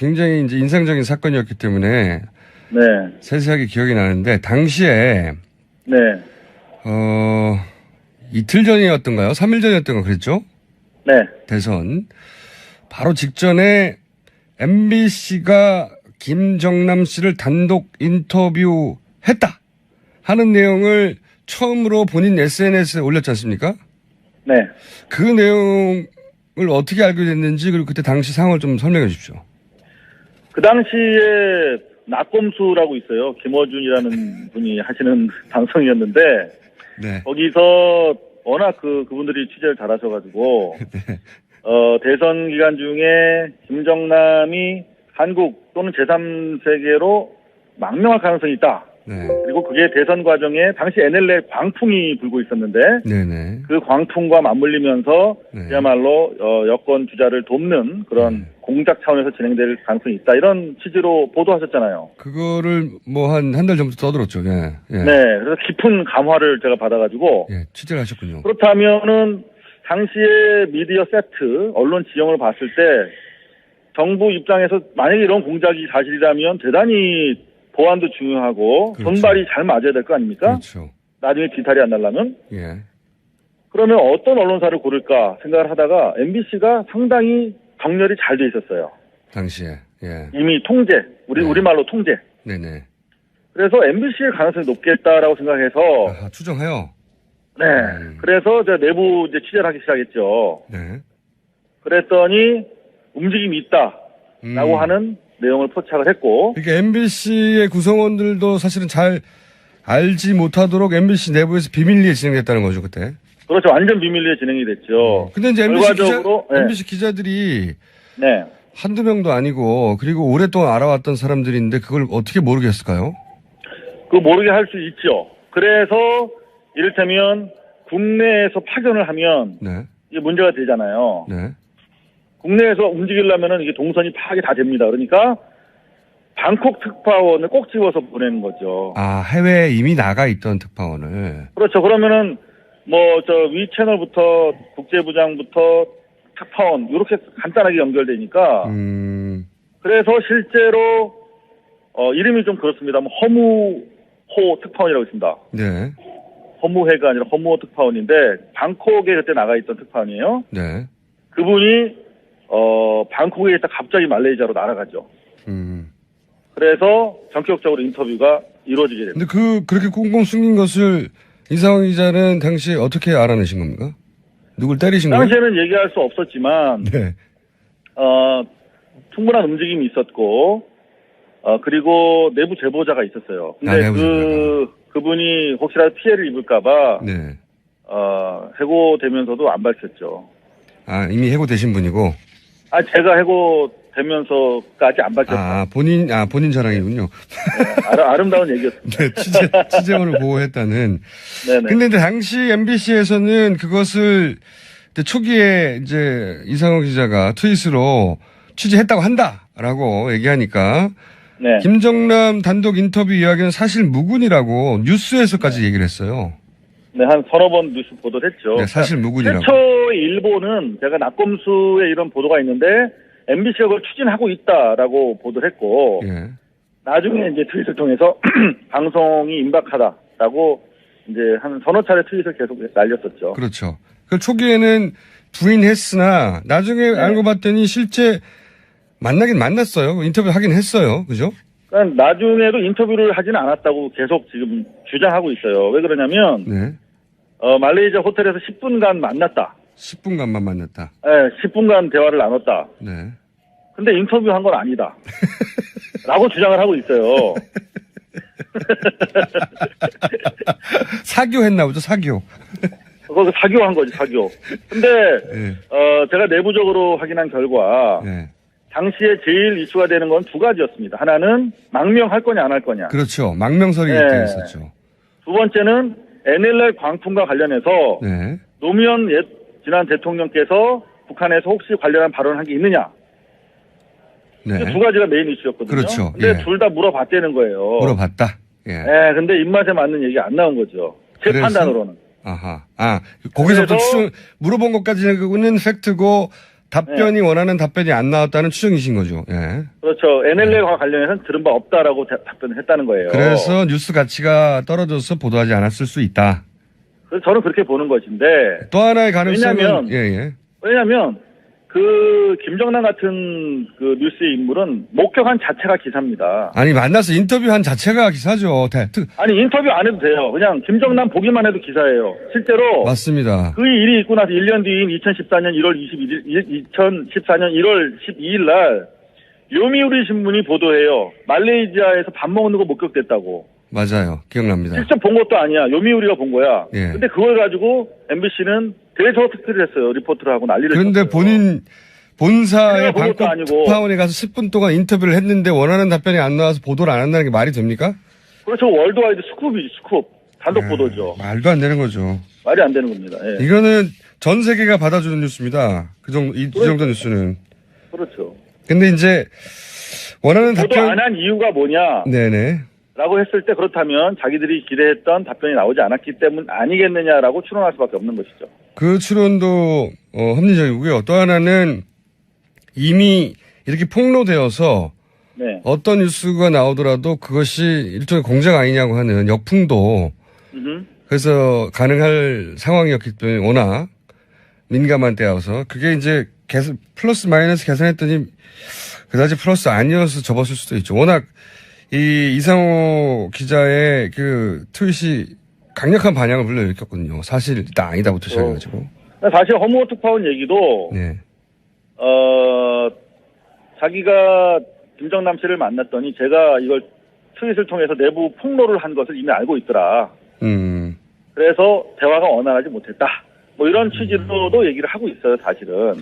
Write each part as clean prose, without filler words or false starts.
굉장히 이제 인상적인 사건이었기 때문에 네. 세세하게 기억이 나는데 당시에 네. 이틀 전이었던가요? 3일 전이었던가 그랬죠? 네. 대선. 바로 직전에 MBC가 김정남 씨를 단독 인터뷰했다 하는 내용을 처음으로 본인 SNS에 올렸지 않습니까? 네. 그 내용을 어떻게 알게 됐는지 그리고 그때 당시 상황을 좀 설명해 주십시오. 그 당시에 낙검수라고 있어요. 김어준이라는 분이 하시는 방송이었는데 네. 거기서 워낙 그분들이 취재를 잘하셔가지고 네. 대선 기간 중에 김정남이 한국 또는 제3세계로 망명할 가능성이 있다. 네. 그리고 그게 대선 과정에 당시 NLL 광풍이 불고 있었는데 네네. 그 광풍과 맞물리면서 네. 그야말로 여권 주자를 돕는 그런 공작 차원에서 진행될 가능성이 있다. 이런 취지로 보도하셨잖아요. 그거를 뭐 한 달 전부터 떠들었죠. 예. 예. 네. 그래서 깊은 감화를 제가 받아가지고 예. 취재를 하셨군요. 그렇다면은 당시에 미디어 세트, 언론 지형을 봤을 때 정부 입장에서 만약에 이런 공작이 사실이라면 대단히 보안도 중요하고 그렇죠. 손발이 잘 맞아야 될 거 아닙니까? 그렇죠. 나중에 뒤탈이 안 나려면. 예. 그러면 어떤 언론사를 고를까 생각을 하다가 MBC가 상당히 정렬이 잘 돼 있었어요. 당시에. 예. 이미 통제, 우리말로 통제. 네네. 그래서 MBC의 가능성이 높겠다라고 생각해서 아하, 추정해요. 네. 그래서 제가 내부 이제 취재를 하기 시작했죠. 네. 그랬더니 움직임이 있다라고 하는 내용을 포착을 했고. 그러니까 MBC의 구성원들도 사실은 잘 알지 못하도록 MBC 내부에서 비밀리에 진행됐다는 거죠, 그때. 그렇죠. 완전 비밀리에 진행이 됐죠. 근데 이제 결과적으로, MBC 기자들이 네. 한두 명도 아니고 그리고 오랫동안 알아왔던 사람들인데 그걸 어떻게 모르겠을까요? 그거 모르게 할 수 있죠. 그래서 이를테면 국내에서 파견을 하면 네. 이게 문제가 되잖아요. 네. 국내에서 움직이려면은 이게 동선이 파악이 다 됩니다. 그러니까 방콕 특파원을 꼭 집어서 보내는 거죠. 아, 해외에 이미 나가 있던 특파원을. 그렇죠. 그러면은 위 채널부터 국제부장부터 특파원 이렇게 간단하게 연결되니까. 그래서 실제로 이름이 좀 그렇습니다. 허무호 특파원이라고 있습니다. 네. 허무회가 아니라 허무호 특파원인데 방콕에 그때 나가 있던 특파원이에요. 네. 그분이 방콕에 있다 갑자기 말레이시아로 날아가죠. 그래서 전격적으로 인터뷰가 이루어지게 됩니다. 근데 그렇게 꽁꽁 숨긴 것을 이상호 기자는 당시에 어떻게 알아내신 겁니까? 누굴 때리신 거예요? 당시에는 얘기할 수 없었지만, 네. 충분한 움직임이 있었고, 그리고 내부 제보자가 있었어요. 근데 그분이 혹시라도 피해를 입을까봐, 네. 해고되면서도 안 밝혔죠. 아, 이미 해고되신 분이고? 제가 해고되면서까지 안 밝혔죠. 본인 자랑이군요. 네, 아름다운 얘기였습니다. 네, 취재원을 보호했다는. 네네. 근데 당시 MBC에서는 그것을 초기에 이제 이상호 기자가 트윗으로 취재했다고 한다라고 얘기하니까. 네. 김정남 단독 인터뷰 이야기는 사실 무근이라고 뉴스에서까지 얘기를 했어요. 네, 한 서너 번 뉴스 보도를 했죠. 네, 사실 무근이라고. 최초의 일보는 제가 낙검수에 이런 보도가 있는데 MBC가 그걸 추진하고 있다라고 보도를 했고, 예. 나중에 이제 트윗을 통해서 방송이 임박하다라고 이제 한 서너 차례 트윗을 계속 날렸었죠. 그렇죠. 그 초기에는 부인했으나 나중에 네. 알고 봤더니 실제 만나긴 만났어요. 인터뷰 하긴 했어요. 그죠? 그러니까 나중에도 인터뷰를 하지는 않았다고 계속 지금 주장하고 있어요. 왜 그러냐면, 네. 말레이시아 호텔에서 10분간 만났다. 10분간만 만났다. 네, 10분간 대화를 나눴다. 네. 근데 인터뷰한 건 아니다. 라고 주장을 하고 있어요. 사교했나 보죠, 사교. 그거 사교한 거지, 사교. 근데, 네. 제가 내부적으로 확인한 결과, 네. 당시에 제일 이슈가 되는 건 두 가지였습니다. 하나는 망명할 거냐 안 할 거냐. 그렇죠. 망명설이 네. 있었죠. 두 번째는 NLL 광풍과 관련해서 네. 노무현 지난 대통령께서 북한에서 혹시 관련한 발언을 한 게 있느냐. 네. 두 가지가 메인 이슈였거든요. 그렇죠. 근데 예. 둘 다 물어봤다는 거예요. 물어봤다. 예. 네, 근데 입맛에 맞는 얘기 안 나온 거죠. 제 그래서? 판단으로는. 아하. 거기서부터 물어본 것까지는 팩트고 답변이 원하는 답변이 안 나왔다는 추정이신 거죠. 예. 그렇죠. NLL과 관련해서는 들은 바 없다라고 답변을 했다는 거예요. 그래서 뉴스 가치가 떨어져서 보도하지 않았을 수 있다. 그래서 저는 그렇게 보는 것인데. 또 하나의 가능성은 왜냐하면 그 김정남 같은 그 뉴스의 인물은 목격한 자체가 기사입니다. 아니 만나서 인터뷰한 자체가 기사죠. 아니 인터뷰 안 해도 돼요. 그냥 김정남 보기만 해도 기사예요. 실제로 맞습니다. 그 일이 있고 나서 1년 뒤인 2014년 1월 12일 날 요미우리 신문이 보도해요. 말레이시아에서 밥 먹는 거 목격됐다고. 맞아요. 기억납니다. 직접 본 것도 아니야. 요미우리가 본 거야. 예. 근데 그걸 가지고 MBC는 대저 특필을 했어요. 리포트를 하고 난리를 그런데 쳤어요. 본인 본사의 그것도 방콕 아니고. 특파원에 가서 10분 동안 인터뷰를 했는데 원하는 답변이 안 나와서 보도를 안 한다는 게 말이 됩니까? 그렇죠. 월드와이드 스쿱. 단독 보도죠. 말도 안 되는 거죠. 말이 안 되는 겁니다. 예. 이거는 전 세계가 받아주는 뉴스입니다. 이 정도 뉴스는. 그렇죠. 근데 이제 원하는 보도 답변 안 한 이유가 뭐냐? 네네. 라고 했을 때 그렇다면 자기들이 기대했던 답변이 나오지 않았기 때문 아니겠느냐라고 추론할 수밖에 없는 것이죠. 그 추론도 합리적이고요. 또 하나는 이미 이렇게 폭로되어서 네. 어떤 뉴스가 나오더라도 그것이 일종의 공작 아니냐고 하는 역풍도 그래서 가능할 상황이었기 때문에 워낙 민감한 때여서 그게 이제 계속 플러스 마이너스 계산했더니 그다지 플러스 아니어서 접었을 수도 있죠. 워낙 이 이상호 기자의 그 트윗이 강력한 반향을 불러일으켰거든요. 사실이다 아니다부터 시작해가지고. 사실 허무호 특파원 얘기도 네. 자기가 김정남 씨를 만났더니 제가 이걸 트윗을 통해서 내부 폭로를 한 것을 이미 알고 있더라. 그래서 대화가 원활하지 못했다. 뭐 이런 취지로도 얘기를 하고 있어요, 사실은.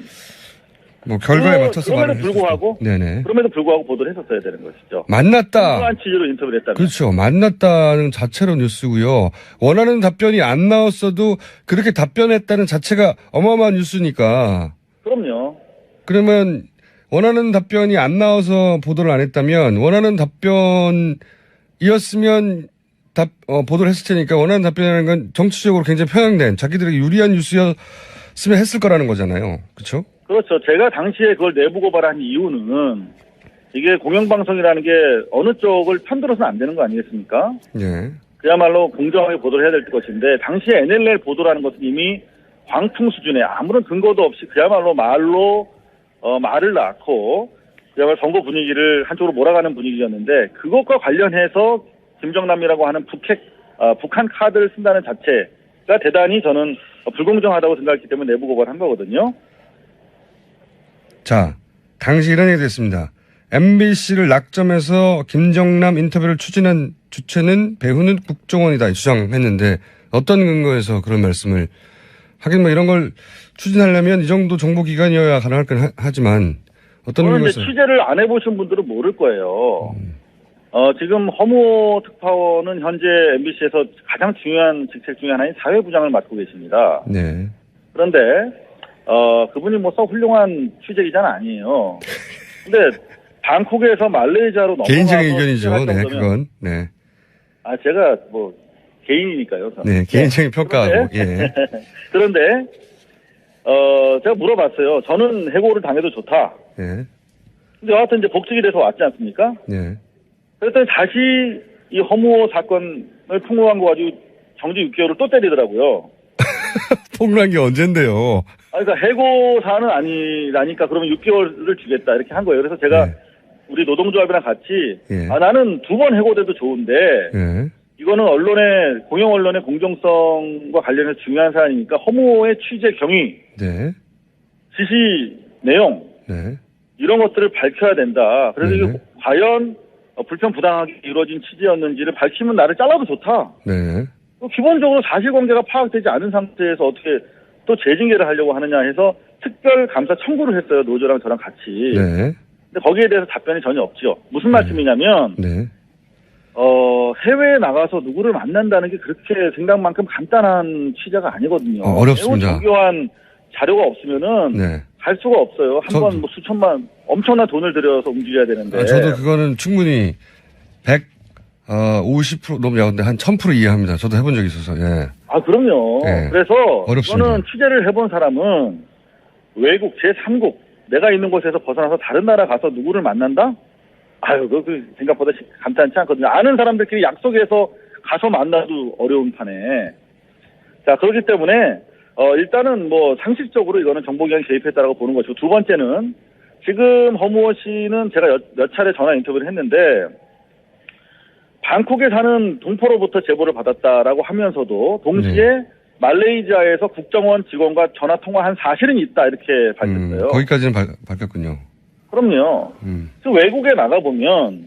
뭐 결과에 맞춰서 그럼에도 불구하고, 네네. 그럼에도 불구하고 보도를 했었어야 되는 것이죠. 만났다. 그러한 취지로 인터뷰를 했다면. 그렇죠. 만났다는 자체로 뉴스고요. 원하는 답변이 안 나왔어도 그렇게 답변했다는 자체가 어마어마한 뉴스니까. 그럼요. 그러면 원하는 답변이 안 나와서 보도를 안 했다면 원하는 답변이었으면 보도를 했을 테니까 원하는 답변이라는 건 정치적으로 굉장히 편향된 자기들에게 유리한 뉴스였으면 했을 거라는 거잖아요. 그렇죠? 그렇죠. 제가 당시에 그걸 내부 고발한 이유는 이게 공영방송이라는 게 어느 쪽을 편들어서는 안 되는 거 아니겠습니까? 네. 그야말로 공정하게 보도를 해야 될 것인데 당시에 NLL 보도라는 것은 이미 광풍 수준의 아무런 근거도 없이 그야말로 말을 낳고 그야말로 선거 분위기를 한쪽으로 몰아가는 분위기였는데 그것과 관련해서 김정남이라고 하는 북한 카드를 쓴다는 자체가 대단히 저는 불공정하다고 생각했기 때문에 내부 고발한 거거든요. 자, 당시 이런 얘기 됐습니다. MBC를 낙점해서 김정남 인터뷰를 추진한 주체는 배후는 국정원이다 주장했는데 어떤 근거에서 그런 말씀을 하긴 뭐 이런 걸 추진하려면 이 정도 정보기관이어야 가능할 건 하지만 어떤 그런데 근거에서 취재를 안 해보신 분들은 모를 거예요. 지금 허무호 특파원은 현재 MBC에서 가장 중요한 직책 중에 하나인 사회부장을 맡고 계십니다. 네. 그런데 그분이 뭐 썩 훌륭한 취재기자는 아니에요. 근데 방콕에서 말레이시아로 넘어가서 개인적인 의견이죠. 네, 정도면- 그건. 네. 제가 뭐 개인이니까요. 저는. 네, 개인적인 평가하고. 그런데, 예. 그런데 제가 물어봤어요. 저는 해고를 당해도 좋다. 네. 근데 여하튼 이제 복직이 돼서 왔지 않습니까? 네. 그랬더니 다시 이 허무호 사건을 폭로한 거 가지고 정지 6개월을 또 때리더라고요. 폭로한 게 언젠데요. 그러니까 해고 사안은 아니라니까 그러면 6개월을 주겠다 이렇게 한 거예요. 그래서 제가 네. 우리 노동조합이랑 같이 예. 나는 2번 해고돼도 좋은데 네. 이거는 공영 언론의 공정성과 관련해서 중요한 사안이니까 허무호의 취재 경위, 네. 지시 내용 네. 이런 것들을 밝혀야 된다. 그래서 네. 이게 과연 불편부당하게 이루어진 취재였는지를 밝히면 나를 잘라도 좋다. 네. 기본적으로 사실관계가 파악되지 않은 상태에서 어떻게 또 재징계를 하려고 하느냐 해서 특별 감사 청구를 했어요. 노조랑 저랑 같이. 네. 근데 거기에 대해서 답변이 전혀 없죠. 무슨 말씀이냐면 네. 해외에 나가서 누구를 만난다는 게 그렇게 생각만큼 간단한 취재가 아니거든요. 어렵습니다. 매우 정교한 자료가 없으면은 네. 갈 수가 없어요. 한 번 뭐 수천만 엄청난 돈을 들여서 움직여야 되는데. 저도 그거는 충분히 50% 너무 야근데 한 1000% 이해합니다. 저도 해본 적이 있어서. 예. 그럼요. 네. 그래서 어렵습니다. 저는 취재를 해본 사람은 외국 제3국 내가 있는 곳에서 벗어나서 다른 나라 가서 누구를 만난다? 아유, 그 생각보다 간단치 않거든요. 아는 사람들끼리 약속해서 가서 만나도 어려운 판에. 자, 그렇기 때문에, 일단은 뭐 상식적으로 이거는 정보기관이 개입했다라고 보는 것이고, 두 번째는 지금 허무호 씨는 제가 몇 차례 전화 인터뷰를 했는데, 방콕에 사는 동포로부터 제보를 받았다라고 하면서도 동시에 말레이시아에서 국정원 직원과 전화 통화한 사실은 있다 이렇게 밝혔어요. 거기까지는 밝혔군요. 그럼요. 그 외국에 나가보면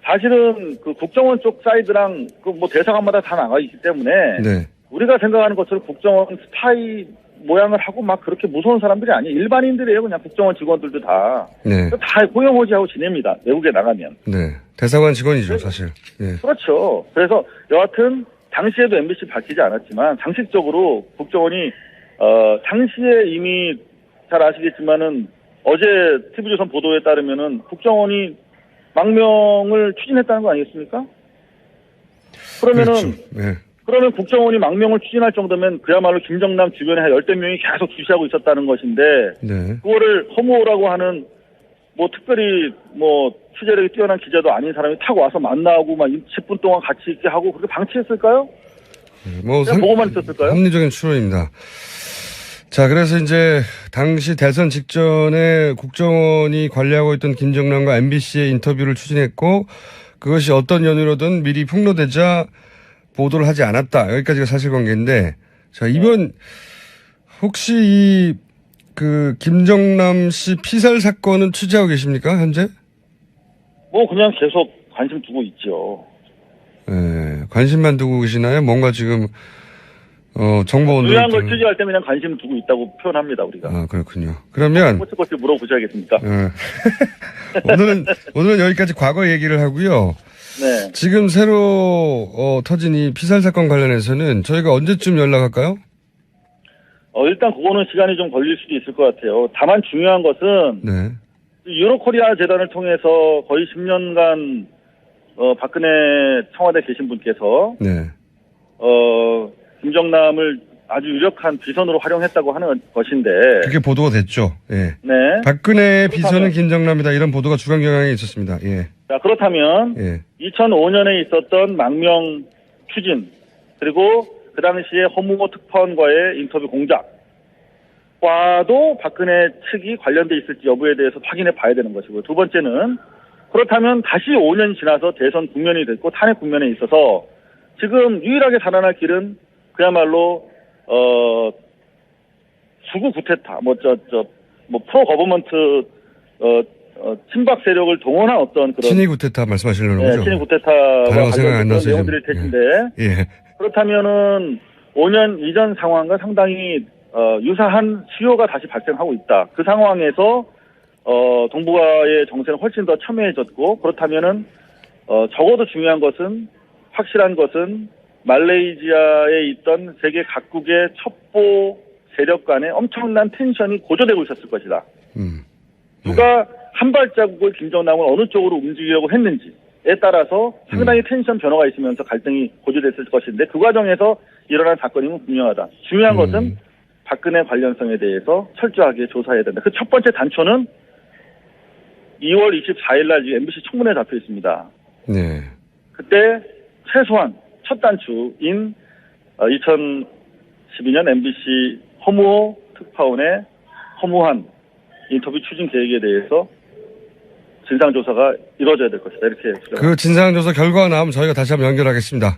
사실은 그 국정원 쪽 사이드랑 그 뭐 대사관마다 다 나가 있기 때문에 네. 우리가 생각하는 것처럼 국정원 스파이 모양을 하고 막 그렇게 무서운 사람들이 아니에요. 일반인들이에요. 그냥 국정원 직원들도 다. 네. 다 호영호지하고 지냅니다. 외국에 나가면. 네. 대사관 직원이죠, 사실. 네. 그렇죠. 그래서 여하튼 당시에도 MBC 밝히지 않았지만 상식적으로 국정원이 당시에 이미 잘 아시겠지만은 어제 TV조선 보도에 따르면은 국정원이 망명을 추진했다는 거 아니겠습니까? 그러면은 그렇죠. 네. 그러면 국정원이 망명을 추진할 정도면 그야말로 김정남 주변에 한 10명 계속 주시하고 있었다는 것인데 네. 그거를 허무라고 하는 뭐 특별히 뭐 취재력이 뛰어난 기자도 아닌 사람이 타고 와서 만나고 막 10분 동안 같이 있게 하고 그렇게 방치했을까요? 뭐 보고만 있었을까요? 합리적인 추론입니다. 자, 그래서 이제 당시 대선 직전에 국정원이 관리하고 있던 김정남과 MBC의 인터뷰를 추진했고 그것이 어떤 연유로든 미리 폭로되자 보도를 하지 않았다. 여기까지가 사실관계인데, 자, 이번 혹시 그 김정남 씨 피살 사건은 취재하고 계십니까, 현재? 뭐 그냥 계속 관심 두고 있죠. 네, 관심만 두고 계시나요? 뭔가 지금 정보 원들 중요한 걸 취재할 때 그냥 관심 두고 있다고 표현합니다, 우리가. 아, 그렇군요. 그러면 꼬치꼬치 물어보셔야겠습니까? 오늘은 여기까지 과거 얘기를 하고요. 네. 지금 새로 터진 이 피살 사건 관련해서는 저희가 언제쯤 연락할까요? 일단 그거는 시간이 좀 걸릴 수도 있을 것 같아요. 다만 중요한 것은 네. 유로코리아 재단을 통해서 거의 10년간 박근혜 청와대 계신 분께서 네. 김정남을 아주 유력한 비선으로 활용했다고 하는 것인데 그게 보도가 됐죠. 예. 네. 박근혜의 비선은 김정남이다 이런 보도가 주간 경향에 있었습니다. 예. 자, 그렇다면 예. 2005년에 있었던 망명 추진 그리고 그 당시에 허무호 특파원과의 인터뷰 공작과도 박근혜 측이 관련돼 있을지 여부에 대해서 확인해 봐야 되는 것이고요. 두 번째는 그렇다면 다시 5년 지나서 대선 국면이 됐고 탄핵 국면에 있어서 지금 유일하게 살아날 길은 그야말로 수구 구테타 프로 거버먼트 친박 세력을 동원한 어떤 그런 친위 구테타 말씀하시려는 거죠? 친위 구테타와 관련된 내용들일 텐데 예. 그렇다면은 5년 이전 상황과 상당히 유사한 수요가 다시 발생하고 있다. 그 상황에서 동북아의 정세는 훨씬 더 첨예해졌고 그렇다면은 적어도 중요한 것은 확실한 것은 말레이시아에 있던 세계 각국의 첩보 세력 간의 엄청난 텐션이 고조되고 있었을 것이다. 누가 한 발자국을 김정남을 어느 쪽으로 움직이려고 했는지에 따라서 상당히 텐션 변화가 있으면서 갈등이 고조됐을 것인데 그 과정에서 일어난 사건이면 분명하다. 중요한 것은 박근혜 관련성에 대해서 철저하게 조사해야 된다. 그 첫 번째 단초는 2월 24일 날 MBC 청문회에 잡혀 있습니다. 네. 그때 최소한 첫 단추인 2012년 MBC 허무호 특파원의 허무한 인터뷰 추진 계획에 대해서 진상조사가 이루어져야 될 것이다. 이렇게. 그 진상조사 결과가 나오면 저희가 다시 한번 연결하겠습니다.